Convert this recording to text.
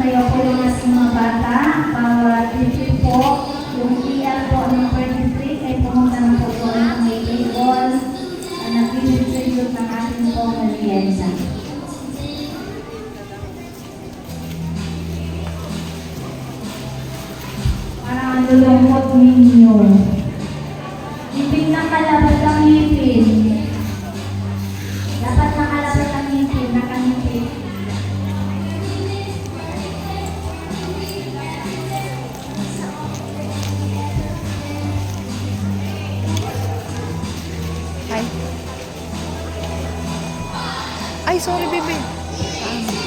magsayo po yung ating mga bata. Bawat tip po, yung PR po ng 23 ay pumunta na po po ng may table na nag-distribute ng ating pong merienda. Parang ang lulungkot ninyo. Ngipin na kalabas ang ngipin. Dapat nakalabas ang ngipin, nakangipin. Ay, sorry, baby.